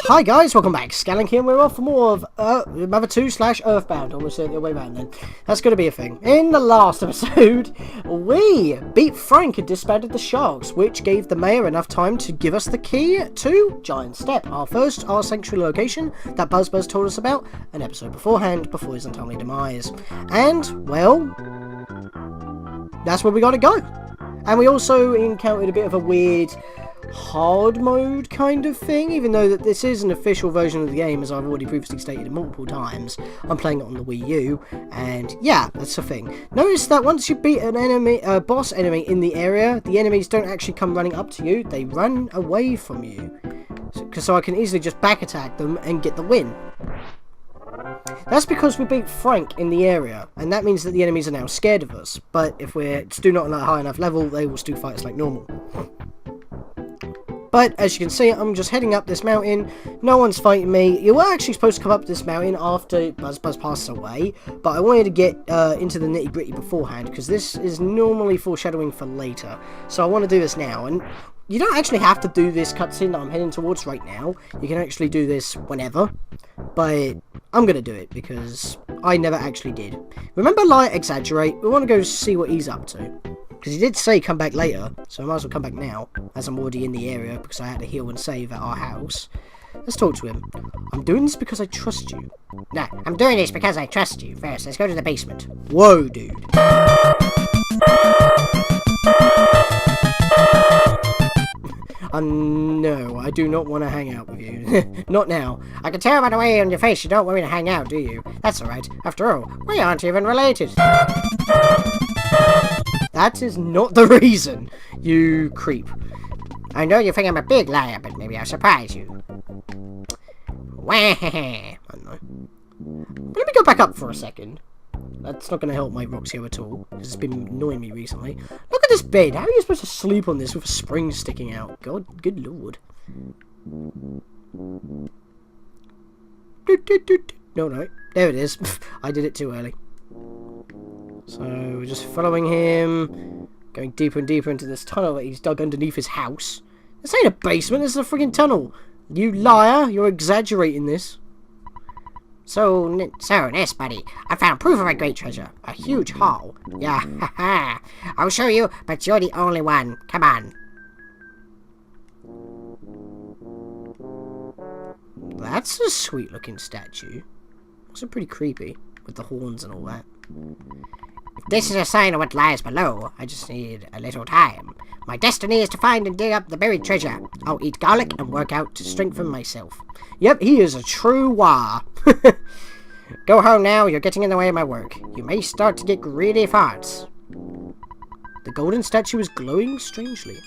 Hi guys, welcome back. Scatlink here, and we're off for more of Mother 2 / EarthBound. Almost the way around then. That's going to be a thing. In the last episode, we beat Frank and disbanded the Sharks, which gave the mayor enough time to give us the key to Giant Step, our sanctuary location that Buzz told us about an episode beforehand, before his untimely demise. And, well, that's where we got to go. And we also encountered a bit of a weird hard mode kind of thing, even though that this is an official version of the game, as I've already previously stated multiple times. I'm playing it on the Wii U, and yeah, that's the thing. Notice that once you beat an enemy, boss enemy in the area, the enemies don't actually come running up to you, they run away from you. So I can easily just back attack them and get the win. That's because we beat Frank in the area, and that means that the enemies are now scared of us, but if we're still not on a high enough level, they will still fight us like normal. But, as you can see, I'm just heading up this mountain. No one's fighting me. You were actually supposed to come up this mountain after Buzz passes away. But I wanted to get into the nitty-gritty beforehand, because this is normally foreshadowing for later. So I want to do this now. And you don't actually have to do this cutscene that I'm heading towards right now. You can actually do this whenever. But I'm going to do it, because I never actually did. Remember X.Agerate? We want to go see what he's up to. Because he did say come back later, so I might as well come back now, as I'm already in the area, because I had to heal and save at our house. Let's talk to him. I'm doing this because I trust you. No, I'm doing this because I trust you. First, let's go to the basement. Whoa, dude. No, I do not want to hang out with you. Not now. I can tell by the way on your face you don't want me to hang out, do you? That's alright. After all, we aren't even related. That is not the reason, you creep. I know you think I'm a big liar, but maybe I'll surprise you. Wah! I don't know. But let me go back up for a second. That's not going to help my rocks here at all, because it's been annoying me recently. Look at this bed. How are you supposed to sleep on this with a spring sticking out? God, good lord. No. There it is. I did it too early. So, we're just following him, going deeper and deeper into this tunnel that he's dug underneath his house. This ain't a basement, this is a freaking tunnel. You liar, you're exaggerating this. So, Ness, buddy, I found proof of a great treasure. A huge haul. Yeah, haha. I'll show you, but you're the only one. Come on. That's a sweet looking statue. Also pretty creepy, with the horns and all that. If this is a sign of what lies below, I just need a little time. My destiny is to find and dig up the buried treasure. I'll eat garlic and work out to strengthen myself. Yep, he is a true wah. Go home now, you're getting in the way of my work. You may start to get greedy farts. The golden statue is glowing strangely.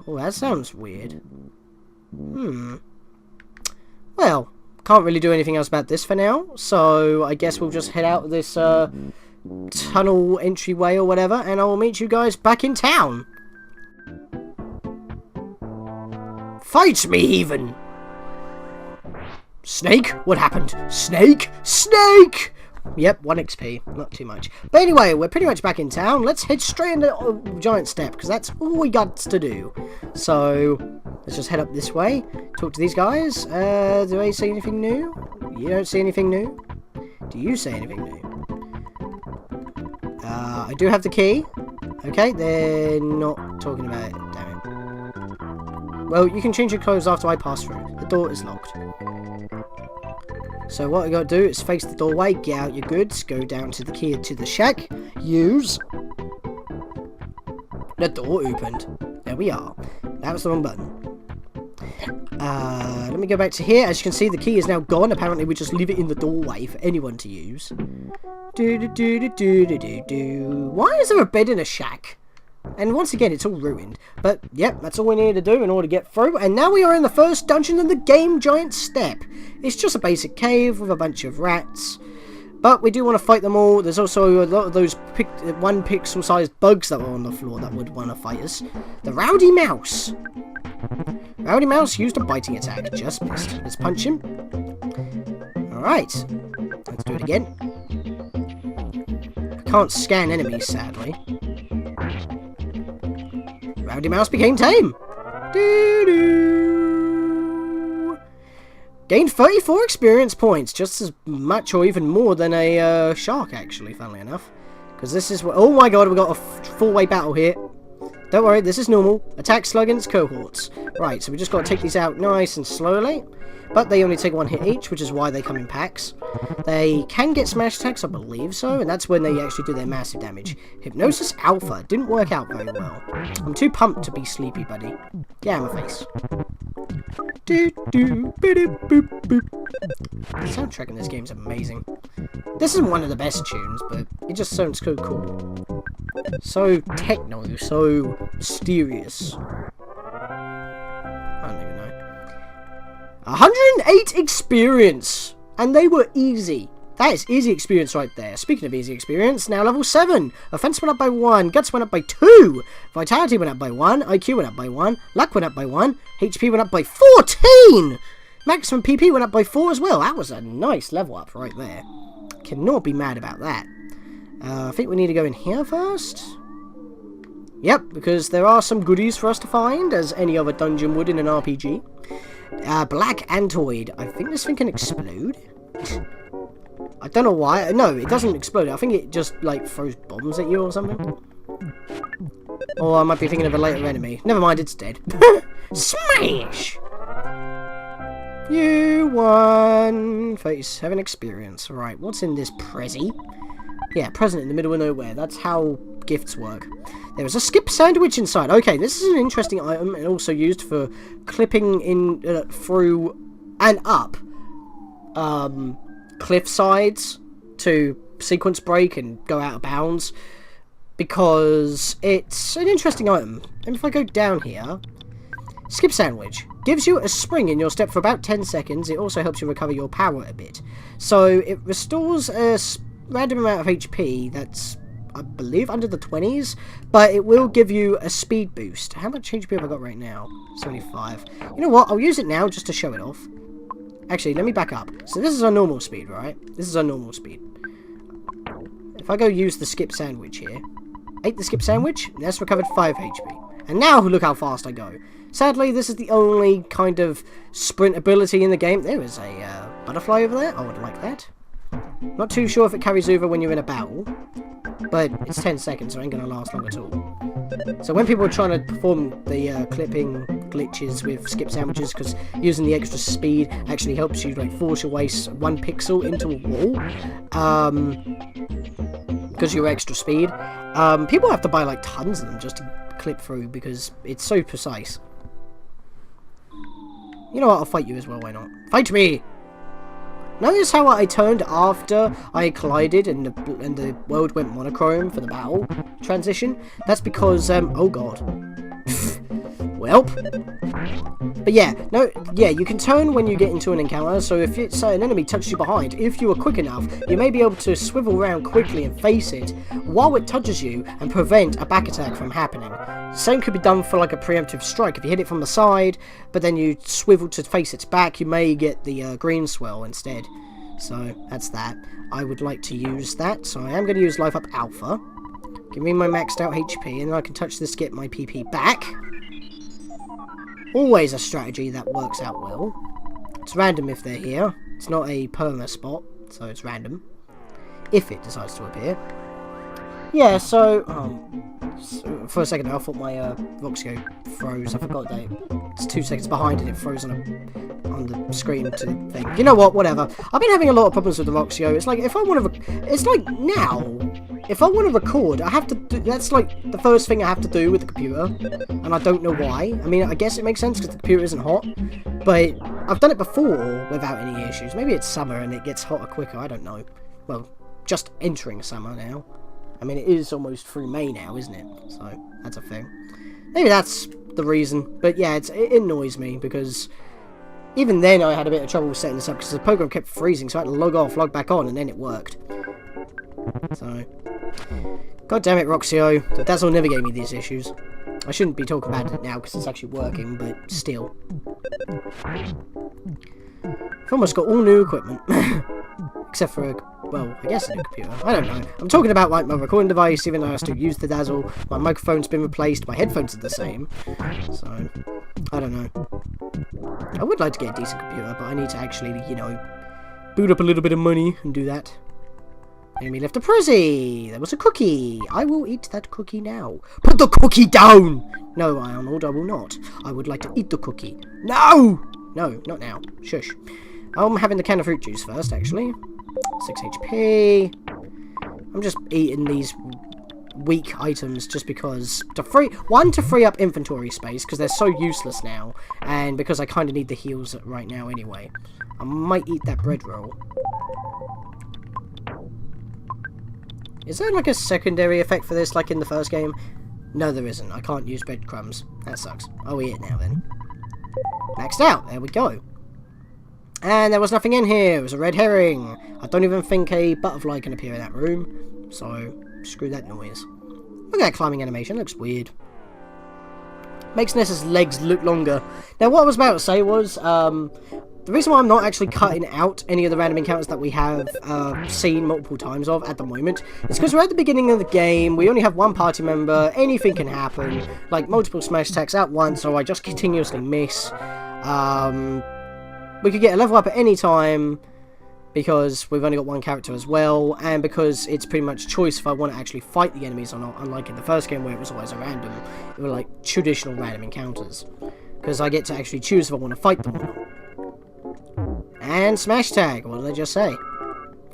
Oh, that sounds weird. Well, can't really do anything else about this for now, so I guess we'll just head out this tunnel entryway or whatever, and I'll meet you guys back in town. Fight me, even! Snake? What happened? Snake? Snake! Yep, 1 XP. Not too much. But anyway, we're pretty much back in town. Let's head straight into Giant Step, because that's all we got to do. So, let's just head up this way. Talk to these guys. Do they say anything new? You don't see anything new? Do you say anything new? I do have the key. Okay, they're not talking about it. Damn it. Well, you can change your clothes after I pass through. The door is locked. So what we got to do is face the doorway, get out your goods, go down to the key to the shack, use. The door opened. There we are. That was the wrong button. Let me go back to here. As you can see, the key is now gone. Apparently, we just leave it in the doorway for anyone to use. Why is there a bed in a shack? And once again, it's all ruined. But, yep, that's all we need to do in order to get through. And now we are in the first dungeon in the game, Giant Step. It's just a basic cave with a bunch of rats. But we do want to fight them all. There's also a lot of those 1 pixel-sized bugs that were on the floor that would want to fight us. The Rowdy Mouse. Rowdy Mouse used a biting attack. Just missed. Let's punch him. Alright. Let's do it again. I can't scan enemies, sadly. Rowdy Mouse became tame. Doo-doo. Gained 34 experience points, just as much or even more than a shark, actually, funnily enough. Because this is what... Oh my god, we've got a four-way battle here. Don't worry, this is normal. Attack slug and its cohorts. Right, so we just got to take these out nice and slowly. But they only take one hit each, which is why they come in packs. They can get smash attacks, I believe so, and that's when they actually do their massive damage. Hypnosis Alpha didn't work out very well. I'm too pumped to be sleepy, buddy. Get out of my face. The soundtrack in this game is amazing. This isn't one of the best tunes, but it just sounds so cool. So techno, so mysterious. I don't even know. 108 experience! And they were easy. That is easy experience right there. Speaking of easy experience, now level 7. Offense went up by 1. Guts went up by 2. Vitality went up by 1. IQ went up by 1. Luck went up by 1. HP went up by 14! Maximum PP went up by 4 as well. That was a nice level up right there. Cannot be mad about that. I think we need to go in here first. Yep, because there are some goodies for us to find, as any other dungeon would in an RPG. Black Antoid. I think this thing can explode. I don't know why. No, it doesn't explode. I think it just, like, throws bombs at you or something. Or I might be thinking of a later enemy. Never mind, it's dead. Smash! You won! 37 experience. Right, what's in this Prezi? Yeah, present in the middle of nowhere. That's how gifts work. There is a skip sandwich inside. Okay, this is an interesting item and also used for clipping in through and up cliff sides to sequence break and go out of bounds, because it's an interesting item. And if I go down here, skip sandwich gives you a spring in your step for about 10 seconds. It also helps you recover your power a bit. So it restores a random amount of HP that's, I believe, under the 20s, but it will give you a speed boost. How much HP have I got right now? 75. You know what? I'll use it now just to show it off. Actually, let me back up. So this is our normal speed, right? This is our normal speed. If I go use the skip sandwich here, ate the skip sandwich, Ness recovered 5 HP. And now look how fast I go. Sadly, this is the only kind of sprint ability in the game. There is a butterfly over there. I would like that. Not too sure if it carries over when you're in a battle, but it's 10 seconds, so it ain't going to last long at all. So when people are trying to perform the clipping glitches with skip sandwiches, because using the extra speed actually helps you like force your way 1 pixel into a wall, because you're extra speed, people have to buy like tons of them just to clip through because it's so precise. You know what, I'll fight you as well, why not? Fight me! Notice how I turned after I collided and the world went monochrome for the battle transition? That's because, oh god. Welp. But yeah, you can turn when you get into an encounter, so if it's an enemy touches you behind, if you are quick enough, you may be able to swivel around quickly and face it while it touches you and prevent a back attack from happening. Same could be done for like a preemptive strike. If you hit it from the side, but then you swivel to face its back, you may get the green swirl instead. So that's that. I would like to use that, so I am going to use Life Up Alpha. Give me my maxed out HP, and then I can touch this to get my PP back. Always a strategy that works out well. It's random if they're here. It's not a perma spot, so it's random. If it decides to appear. Yeah, so for a second I thought my Roxio froze. I forgot that it's 2 seconds behind and it froze on the screen to thing. You know what? Whatever. I've been having a lot of problems with the Roxio. It's like if I want to, it's like now, if I want to record, I have to do, that's like the first thing I have to do with the computer, and I don't know why. I mean, I guess it makes sense because the computer isn't hot, but I've done it before without any issues. Maybe it's summer and it gets hotter quicker. I don't know. Well, just entering summer now. I mean, it is almost through May now, isn't it? So, that's a thing. Maybe that's the reason. But yeah, it annoys me because even then I had a bit of trouble setting this up because the program kept freezing, so I had to log off, log back on, and then it worked. So, god damn it, Roxio. The Dazzle never gave me these issues. I shouldn't be talking about it now because it's actually working, but still. I've almost got all new equipment. Except for, well, I guess a new computer. I don't know. I'm talking about, like, my recording device, even though I still use the Dazzle. My microphone's been replaced. My headphones are the same. So, I don't know. I would like to get a decent computer, but I need to actually, you know, boot up a little bit of money and do that. Enemy left a Prizzy! There was a cookie! I will eat that cookie now. Put the cookie down! No, Arnold, I will not. I would like to eat the cookie. No! No, not now. Shush. I'm having the can of fruit juice first, actually. 6 HP. I'm just eating these weak items just because to free up inventory space, because they're so useless now, and because I kind of need the heals right now anyway. I might eat that bread roll. Is there like a secondary effect for this like in the first game? No, there isn't. I can't use breadcrumbs. That sucks. I'll eat it now then. Maxed out. There we go. And there was nothing in here. It was a red herring. I don't even think a butterfly can appear in that room. So, screw that noise. Look at that climbing animation. Looks weird. Makes Ness's legs look longer. Now, what I was about to say was, the reason why I'm not actually cutting out any of the random encounters that we have seen multiple times of at the moment is because we're at the beginning of the game, we only have one party member, anything can happen, like multiple smash attacks at once, so I just continuously miss. We could get a level up at any time because we've only got one character as well, and because it's pretty much choice if I want to actually fight the enemies or not, unlike in the first game where it was always a random, it were like traditional random encounters, because I get to actually choose if I want to fight them or not. And smash tag, what did I just say?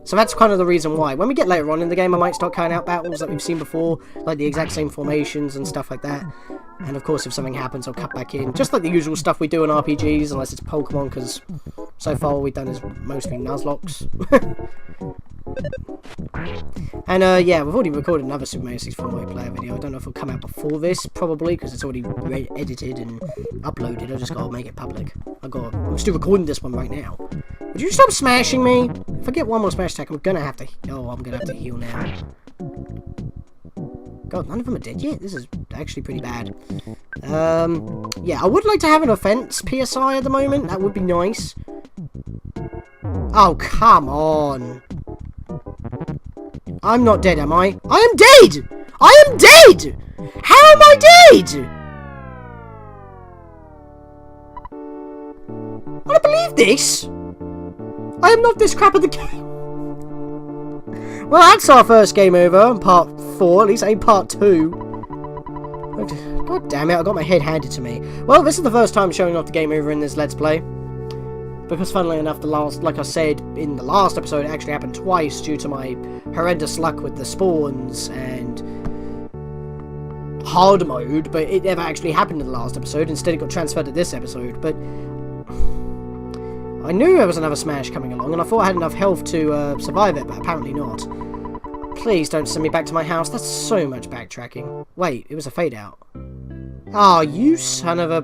So that's kind of the reason why. When we get later on in the game, I might start cutting out battles that we've seen before, like the exact same formations and stuff like that. And of course, if something happens, I'll cut back in. Just like the usual stuff we do in RPGs, unless it's Pokemon, because so far all we've done is mostly Nuzlocke. And yeah, we've already recorded another Super Mario 64 multiplayer video. I don't know if it'll come out before this, probably, because it's already edited and uploaded. I just gotta make it public. I'm still recording this one right now. Would you stop smashing me? If I get one more smash attack, I'm gonna have to heal now. God, none of them are dead yet? This is actually pretty bad. Yeah, I would like to have an offense PSI at the moment. That would be nice. Oh, come on. I'm not dead, am I? I am dead! I am dead! How am I dead? I don't believe this! I am not this crap at the game! Well, that's our first game over, part 4, at least ain't part 2. God damn it, I got my head handed to me. Well, this is the first time showing off the game over in this Let's Play. Because funnily enough, like I said in the last episode, it actually happened twice due to my horrendous luck with the spawns and hard mode, but it never actually happened in the last episode. Instead, it got transferred to this episode, but I knew there was another smash coming along, and I thought I had enough health to survive it, but apparently not. Please don't send me back to my house. That's so much backtracking. Wait, it was a fade out. Oh, you son of a...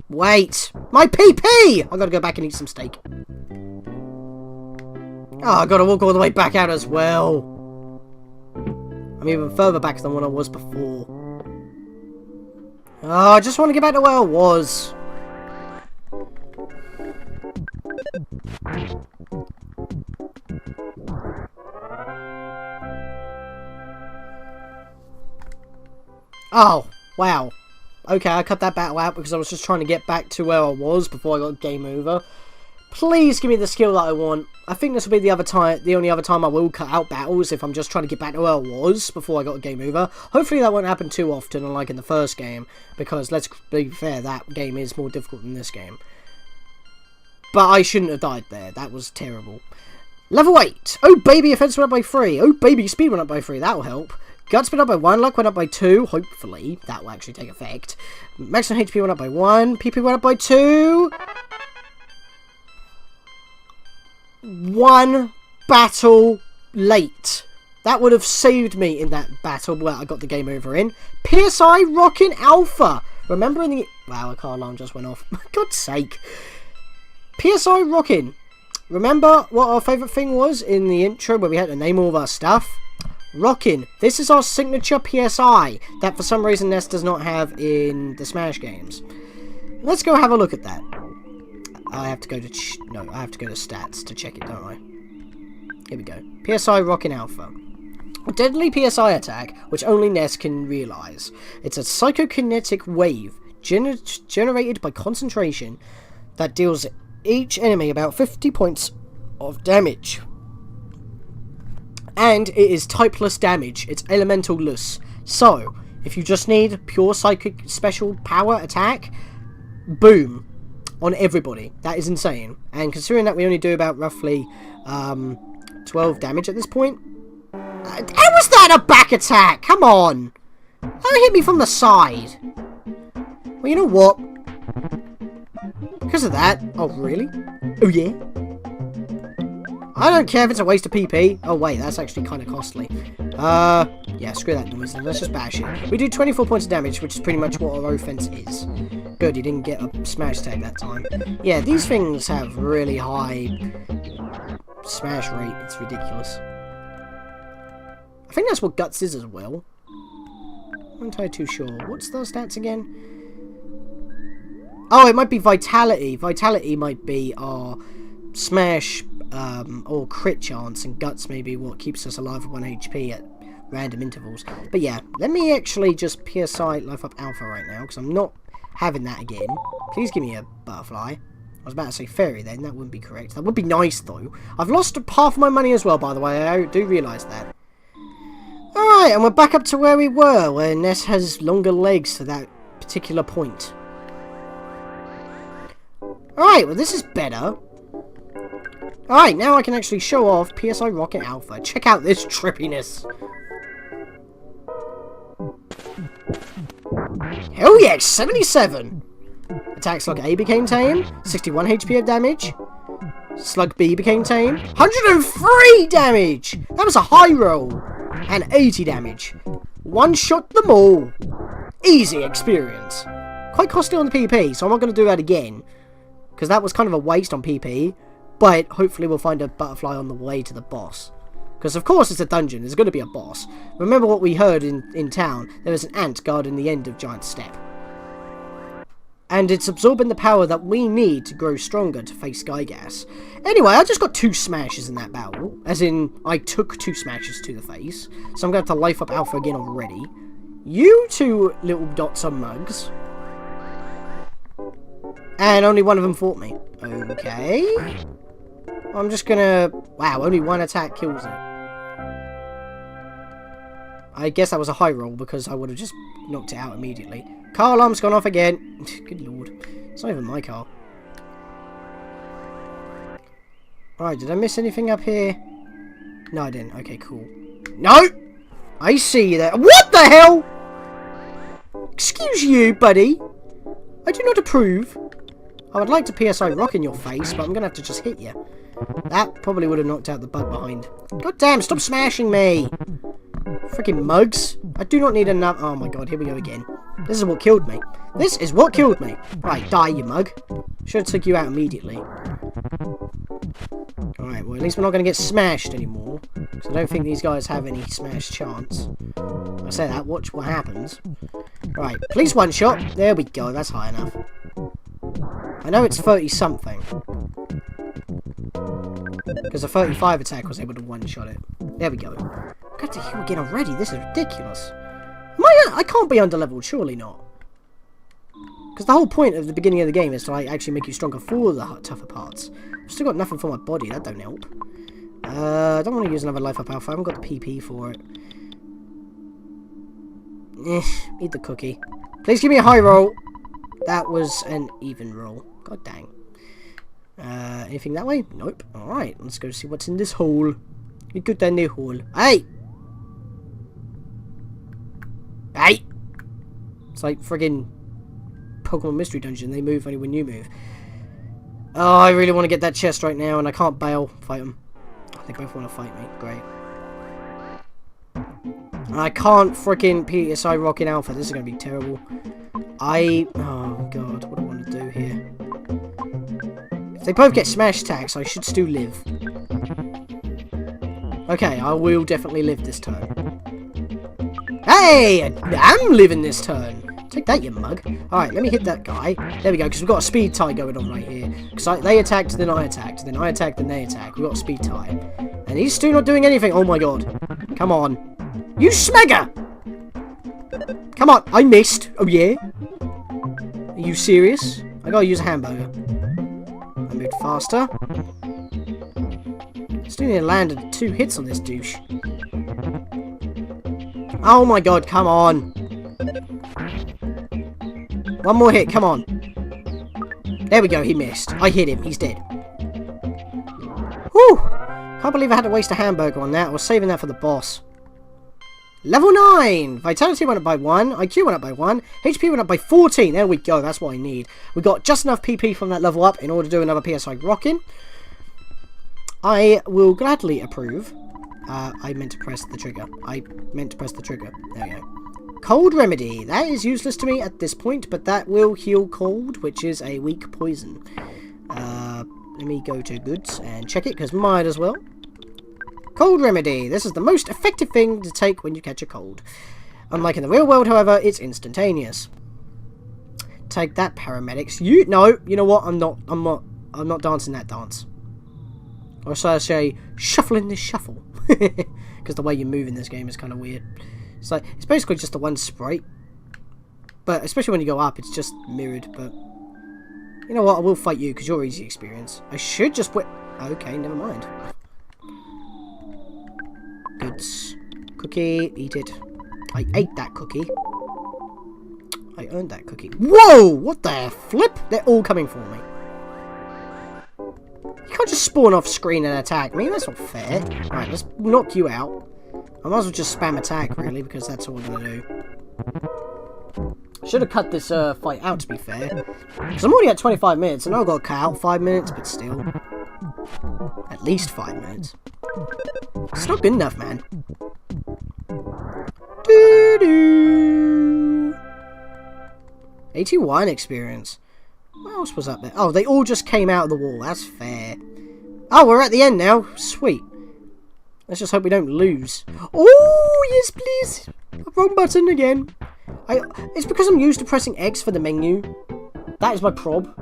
Wait! My PP! I gotta go back and eat some steak. Oh, I gotta walk all the way back out as well. I'm even further back than when I was before. Oh, I just want to get back to where I was. Oh, wow. Okay, I cut that battle out because I was just trying to get back to where I was before I got game over. Please give me the skill that I want. I think this will be the only other time I will cut out battles if I'm just trying to get back to where I was before I got game over. Hopefully that won't happen too often, unlike in the first game, because let's be fair, that game is more difficult than this game. But I shouldn't have died there. That was terrible. Level 8. Oh baby, offense went up by 3. Oh baby, speed went up by 3. That'll help. Guts went up by 1, luck went up by 2, hopefully. That will actually take effect. Maximum HP went up by 1, PP went up by 2. 1 battle late. That would have saved me in that battle where I got the game over in. PSI Rockin' Alpha. Remember in the... Wow, a car alarm just went off. For God's sake. PSI Rockin'. Remember what our favourite thing was in the intro where we had to name all of our stuff? Rockin'. This is our signature PSI that for some reason Ness does not have in the Smash games. Let's go have a look at that. I have to go to I have to go to stats to check it, don't I? Here we go. PSI Rockin' Alpha. Deadly PSI attack, which only Ness can realise. It's a psychokinetic wave generated by concentration that deals each enemy about 50 points of damage. And it is typeless damage. It's elemental-less. So, if you just need pure psychic special power attack, boom, on everybody. That is insane. And considering that we only do about roughly 12 damage at this point, how was that a back attack? Come on. Don't hit me from the side. Well, you know what? Because of that. Oh, really? Oh, yeah? I don't care if it's a waste of PP. Oh, wait. That's actually kind of costly. Yeah, screw that noise then. Let's just bash it. We do 24 points of damage, which is pretty much what our offense is. Good, he didn't get a smash tag that time. Yeah, these things have really high smash rate. It's ridiculous. I think that's what Guts is as well. I'm not entirely too sure. What's those stats again? Oh, it might be Vitality. Vitality might be our smash or crit chance, and Guts may be what keeps us alive with 1 HP at random intervals. But yeah, let me actually just PSI Life Up Alpha right now, because I'm not having that again. Please give me a butterfly. I was about to say fairy then. That wouldn't be correct. That would be nice, though. I've lost half of my money as well, by the way. I do realise that. Alright, and we're back up to where we were, where Ness has longer legs to that particular point. Alright, well this is better. Alright, now I can actually show off PSI Rocket Alpha. Check out this trippiness. Hell yeah, 77! Attack Slug A became tame, 61 HP of damage. Slug B became tame, 103 damage! That was a high roll! And 80 damage. One-shot them all. Easy experience. Quite costly on the PP, so I'm not going to do that again. Because that was kind of a waste on PP. But hopefully we'll find a butterfly on the way to the boss. Because of course it's a dungeon, there's going to be a boss. Remember what we heard in town? There was an ant guarding the end of Giant Step. And it's absorbing the power that we need to grow stronger to face Gygas. Anyway, I just got 2 smashes in that battle. As in, I took 2 smashes to the face. So I'm going to have to Life Up Alpha again already. You 2 little dots are mugs. And only one of them fought me. Okay. I'm just gonna... Wow, only 1 attack kills it. I guess that was a high roll because I would have just knocked it out immediately. Car alarm's gone off again. Good lord. It's not even my car. Alright, did I miss anything up here? No, I didn't. Okay, cool. No! I see you there. What the hell? Excuse you, buddy. I do not approve. I would like to PSI rock in your face, but I'm going to have to just hit you. That probably would have knocked out the bug behind. God damn, stop smashing me! Freaking mugs. I do not need enough... Oh my god, here we go again. This is what killed me. This is what killed me. Right, die, you mug. Should have took you out immediately. Alright, well, at least we're not going to get smashed anymore. Because I don't think these guys have any smash chance. I say that, watch what happens. Right, please one shot. There we go, that's high enough. I know it's 30-something. Because a 35 attack was able to one-shot it. There we go. I've got to heal again already. This is ridiculous. I can't be underleveled, surely not. Because the whole point of the beginning of the game is to like, actually make you stronger for the tougher parts. I've still got nothing for my body. That don't help. I don't want to use another Life Up Alpha. I haven't got the PP for it. Eat the cookie. Please give me a high roll. That was an even roll. God dang. Anything that way? Nope. Alright, let's go see what's in this hole. You go down the hole. Hey! Hey! It's like friggin' Pokemon Mystery Dungeon. They move only when you move. Oh, I really want to get that chest right now, and I can't bail. Fight them. They both want to fight me. Great. I can't freaking PSI Rocket Alpha. This is going to be terrible. Oh, God. What do I want to do here? If they both get smash attacks, I should still live. Okay, I will definitely live this turn. Hey! I'm living this turn. Take that, you mug. Alright, let me hit that guy. There we go, because we've got a speed tie going on right here. Because they attacked, then I attacked. Then I attacked, then they attacked. We've got a speed tie. And he's still not doing anything. Oh my god. Come on. You smegger! Come on, I missed. Oh, yeah? Are you serious? I gotta use a hamburger. I moved faster. Still need to land 2 hits on this douche. Oh my god, come on. One more hit, come on. There we go, he missed. I hit him, he's dead. Whew! Can't believe I had to waste a hamburger on that. I was saving that for the boss. Level 9! Vitality went up by 1. IQ went up by 1. HP went up by 14. There we go, that's what I need. We got just enough PP from that level up in order to do another PSI rocking. I will gladly approve. I meant to press the trigger. There we go. Cold Remedy. That is useless to me at this point, but that will heal cold, which is a weak poison. Let me go to goods and check it, because might as well. Cold Remedy. This is the most effective thing to take when you catch a cold. Unlike in the real world, however, it's instantaneous. Take that, paramedics. You know what? I'm not dancing that dance. Or so I say, shuffling this shuffle. Because the way you move in this game is kind of weird. It's basically just the one sprite. But especially when you go up, it's just mirrored. But you know what? I will fight you because you're easy experience. I should just wait. Okay, never mind. Goods. Cookie. Eat it. I ate that cookie. I earned that cookie. Whoa! What the flip? They're all coming for me. You can't just spawn off screen and attack me. That's not fair. Right, let's knock you out. I might as well just spam attack, really, because that's all I'm going to do. Should have cut this fight out, to be fair. Because I'm already at 25 minutes. I know I've got to cut out 5 minutes, but still. At least 5 minutes. It's not good enough, man. Doo-doo. 81 experience. What else was up there? Oh, they all just came out of the wall. That's fair. Oh, we're at the end now. Sweet. Let's just hope we don't lose. Oh, yes, please. Wrong button again. It's because I'm used to pressing X for the menu. That is my prob.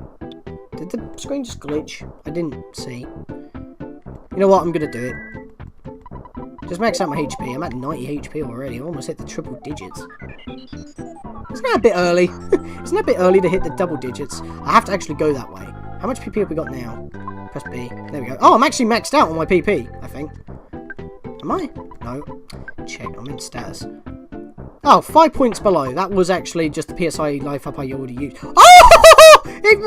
Did the screen just glitch? I didn't see. You know what? I'm going to do it. Just max out my HP. I'm at 90 HP already. I almost hit the triple digits. Isn't that a bit early? Isn't that a bit early to hit the double digits? I have to actually go that way. How much PP have we got now? Press B. There we go. Oh, I'm actually maxed out on my PP, I think. Am I? No. Check. I'm in status. Oh, 5 points below. That was actually just the PSI life up I already used. Oh! It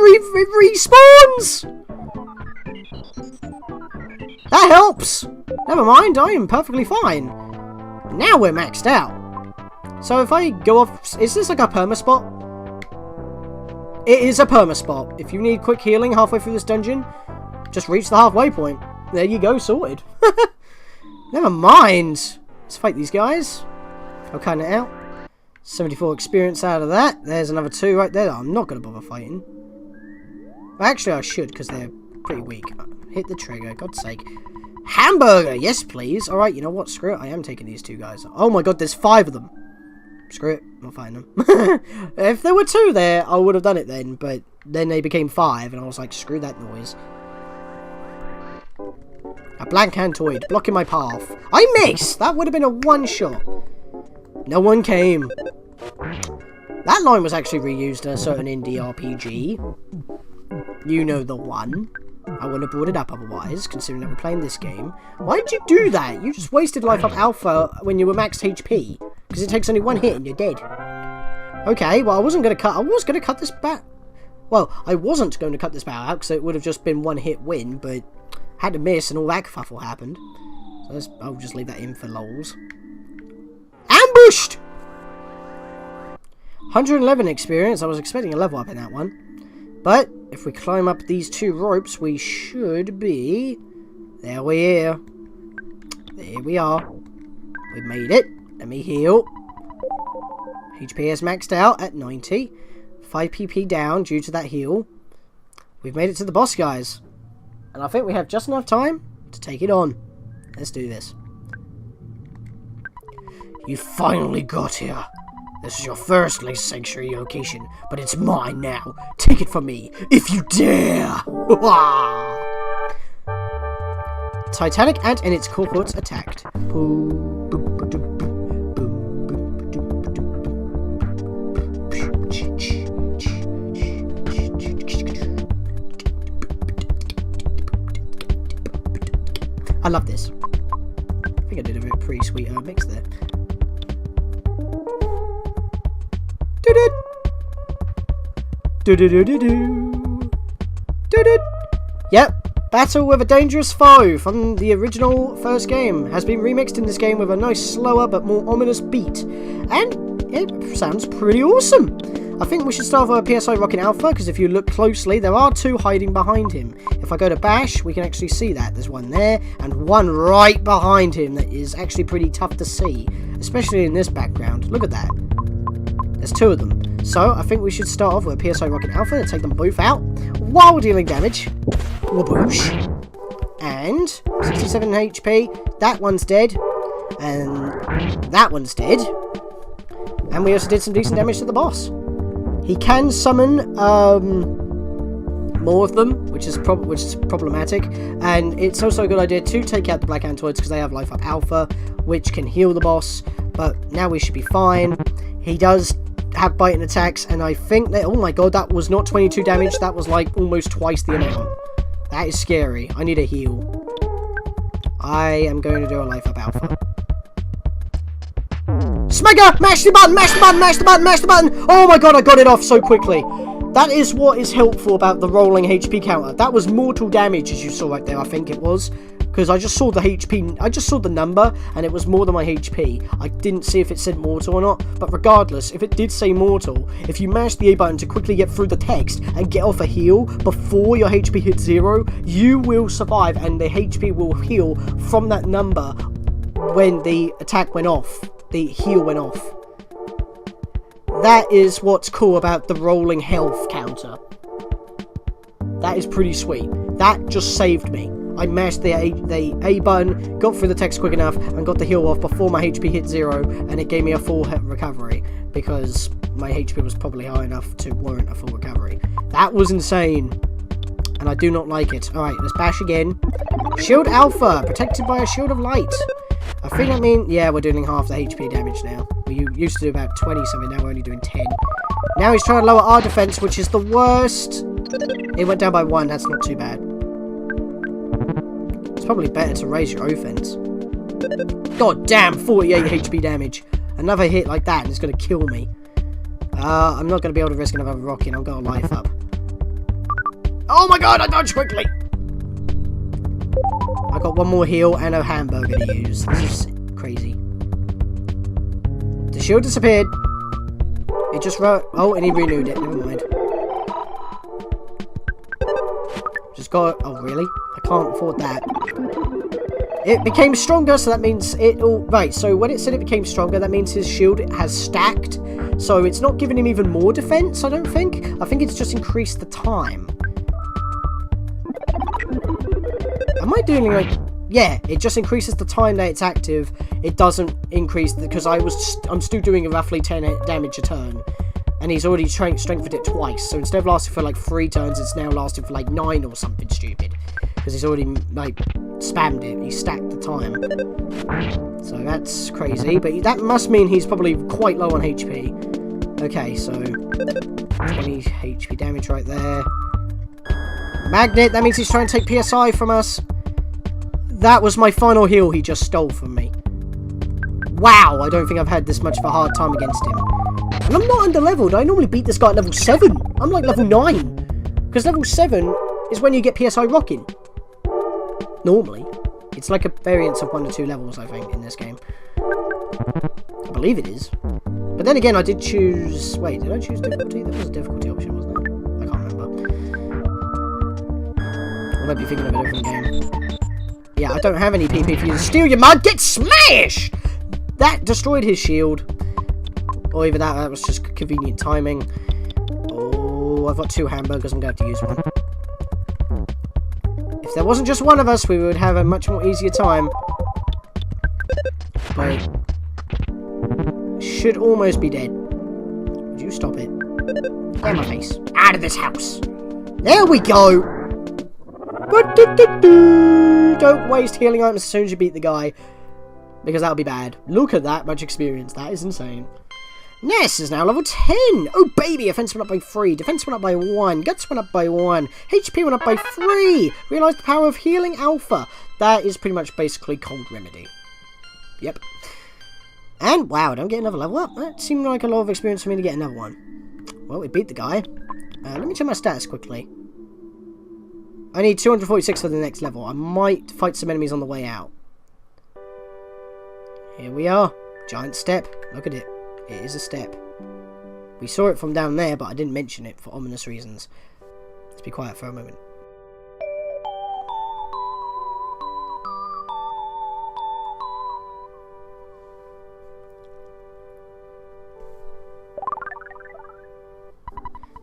respawns! That helps! Never mind, I am perfectly fine. Now we're maxed out. So if I go off... Is this like a perma-spot? It is a perma-spot. If you need quick healing halfway through this dungeon, just reach the halfway point. There you go, sorted. Never mind. Let's fight these guys. I'll cut it out. 74 experience out of that. There's another 2 right there that I'm not going to bother fighting. Well, actually, I should, because they're pretty weak. Hit the trigger, God's sake. Hamburger! Yes, please. Alright, you know what? Screw it. I am taking these 2 guys. Oh my god, there's 5 of them. Screw it. I'm not fighting them. If there were 2 there, I would have done it then. But then they became 5, and I was like, screw that noise. A blank Hantoid blocking my path. I missed! That would have been a one-shot. No one came. That line was actually reused in a certain indie RPG. You know the one. I wouldn't have brought it up otherwise, considering that we're playing this game. Why did you do that? You just wasted life up alpha when you were maxed HP. Because it takes only 1 hit and you're dead. Okay, well I was going to cut this back. Well, I wasn't going to cut this battle out because it would have just been 1 hit win, but had to miss and all that kerfuffle happened. So I'll just leave that in for lols. Ambushed! 111 experience. I was expecting a level up in that one. But if we climb up these 2 ropes, we should be... There we are. There we are. We made it. Let me heal. HP is maxed out at 90. 5 PP down due to that heal. We've made it to the boss, guys. And I think we have just enough time to take it on. Let's do this. You finally got here. This is your first Lace Sanctuary location, but it's mine now. Take it from me, if you dare! Titanic Ant and its cohorts attacked. I love this. I think I did a pretty sweet mix there. Yep, Battle with a Dangerous Foe from the original first game has been remixed in this game with a nice slower but more ominous beat, and it sounds pretty awesome. I think we should start with a PSI Rockin' Alpha, because if you look closely, there are two hiding behind him. If I go to Bash, we can actually see that. There's one there, and one right behind him that is actually pretty tough to see, especially in this background. Look at that. There's two of them. So, I think we should start off with a PSI Rockin' Alpha and take them both out, while dealing damage. Waboosh. And 67 HP. That one's dead. And that one's dead. And we also did some decent damage to the boss. He can summon more of them, which is problematic, and it's also a good idea to take out the Black Antoids because they have Life Up Alpha, which can heal the boss. But now we should be fine. He does have biting attacks, and I think that, oh my god, that was not 22 damage, that was like almost twice the amount. That is scary. I need a heal. I am going to do a Life Up Alpha. Smegger! Mash the button! Mash the button! Mash the button! Mash the button! Oh my god, I got it off so quickly. That is what is helpful about the rolling HP counter. That was mortal damage, as you saw right there, I think it was. Because I just saw the HP, I just saw the number, and it was more than my HP. I didn't see if it said mortal or not, but regardless, if it did say mortal, if you mash the A button to quickly get through the text and get off a heal before your HP hits 0, you will survive, and the HP will heal from that number when the attack went off. The heal went off. That is what's cool about the rolling health counter. That is pretty sweet. That just saved me. I mashed the A button, got through the text quick enough, and got the heal off before my HP hit 0, and it gave me a full recovery, because my HP was probably high enough to warrant a full recovery. That was insane, and I do not like it. Alright, let's bash again. Shield Alpha, protected by a shield of light. I think that means, yeah, we're doing half the HP damage now. We used to do about 20 something, now we're only doing 10. Now he's trying to lower our defense, which is the worst. It went down by 1, that's not too bad. It's probably better to raise your offense. God damn, 48 HP damage. Another hit like that and it's going to kill me. I'm not going to be able to risk another rocking, I'll go Life Up. Oh my god, I dodged quickly! I got one more heal and a hamburger to use. This is crazy. The shield disappeared. It just wrote. Oh, and he renewed it. Never mind. Just got. Oh, really? I can't afford that. It became stronger, so that means it. Oh, right. So when it said it became stronger, that means his shield has stacked. So it's not giving him even more defense. I don't think. I think it's just increased the time. Am I doing like... Yeah, it just increases the time that it's active. It doesn't increase... Because I'm still doing roughly 10 damage a turn. And he's already strengthened it twice. So instead of lasting for like 3 turns, it's now lasting for like 9 or something stupid. Because he's already like spammed it. He stacked the time. So that's crazy. But that must mean he's probably quite low on HP. Okay, so... 20 HP damage right there. Magnet, that means he's trying to take PSI from us. That was my final heal he just stole from me. Wow, I don't think I've had this much of a hard time against him. And I'm not under-leveled. I normally beat this guy at level 7. I'm like level 9. Because level 7 is when you get PSI rocking. Normally. It's like a variance of 1 to 2 levels, I think, in this game. I believe it is. But then again, I did choose... Wait, did I choose difficulty? There was a difficulty option, wasn't there? I can't remember. I might be thinking of a different game. Yeah, I don't have any PP for you to steal your mud. Get smashed! That destroyed his shield. Or either that was just convenient timing. Oh, I've got 2 hamburgers. I'm going to have to use one. If there wasn't just one of us, we would have a much more easier time. But should almost be dead. Would you stop it? Get my face. Out of this house. There we go. Don't waste healing items as soon as you beat the guy, because that'll be bad. Look at that much experience. That is insane. Ness is now level 10. Oh baby, offense went up by 3, defense went up by 1, guts went up by 1, HP went up by 3. Realise the power of healing alpha. That is pretty much basically cold remedy. Yep. And wow, don't get another level up. That seemed like a lot of experience for me to get another one. Well, we beat the guy. Let me check my stats quickly. I need 246 for the next level. I might fight some enemies on the way out. Here we are. Giant step. Look at it. It is a step. We saw it from down there, but I didn't mention it for ominous reasons. Let's be quiet for a moment.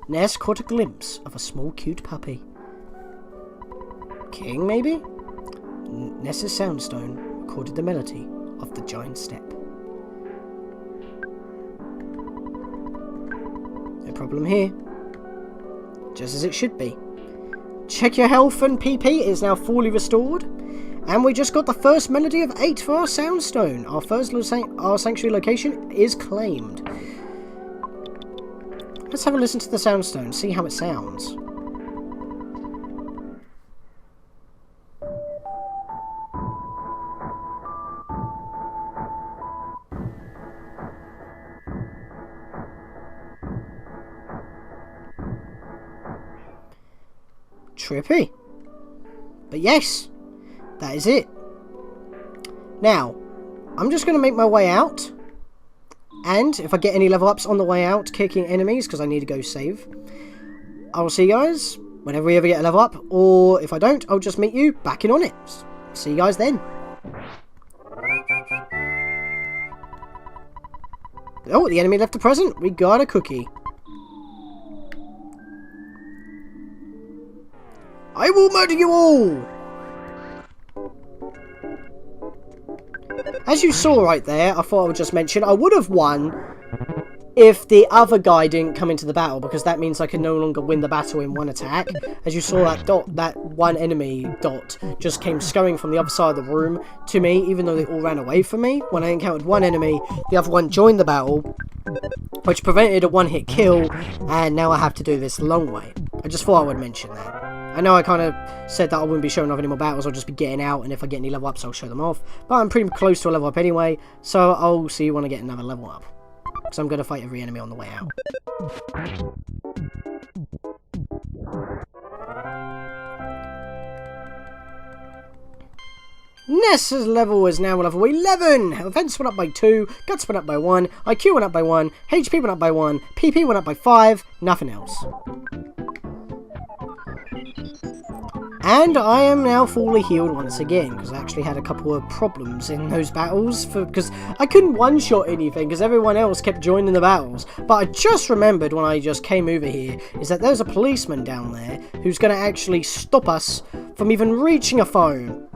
Ness caught a glimpse of a small cute puppy. King, maybe? Ness's soundstone recorded the melody of the giant step. No problem here. Just as it should be. Check your health and PP is now fully restored. And we just got the first melody of 8 for our soundstone. Our sanctuary location is claimed. Let's have a listen to the soundstone, see how it sounds. Trippy. But yes, that is it. Now, I'm just going to make my way out. And if I get any level ups on the way out, kicking enemies, because I need to go save, I will see you guys whenever we ever get a level up. Or if I don't, I'll just meet you back in on it. See you guys then. Oh, the enemy left a present. We got a cookie. I will murder you all! As you saw right there, I thought I would just mention, I would have won if the other guy didn't come into the battle, because that means I can no longer win the battle in one attack. As you saw, that dot, that one enemy dot, just came scurrying from the other side of the room to me, even though they all ran away from me. When I encountered one enemy, the other one joined the battle, which prevented a one-hit kill, and now I have to do this the long way. I just thought I would mention that. I know I kind of said that I wouldn't be showing off any more battles, I'll just be getting out, and if I get any level ups, I'll show them off. But I'm pretty close to a level up anyway, so I'll see you when I get another level up. So I'm going to fight every enemy on the way out. Ness's level is now level 11. Offense went up by 2, guts went up by 1, IQ went up by 1, HP went up by 1, PP went up by 5, nothing else. And I am now fully healed once again, because I actually had a couple of problems in those battles, because I couldn't one-shot anything, because everyone else kept joining the battles. But I just remembered when I just came over here, is that there's a policeman down there, who's going to actually stop us from even reaching a phone.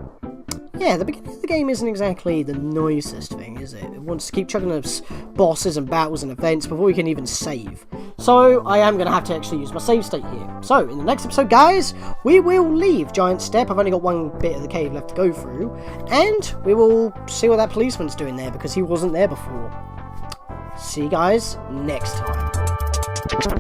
Yeah, the beginning of the game isn't exactly the nicest thing, is it? It wants to keep chucking us bosses and battles and events before we can even save. So, I am going to have to actually use my save state here. So, in the next episode, guys, we will leave Giant Step. I've only got one bit of the cave left to go through. And we will see what that policeman's doing there, because he wasn't there before. See you guys next time.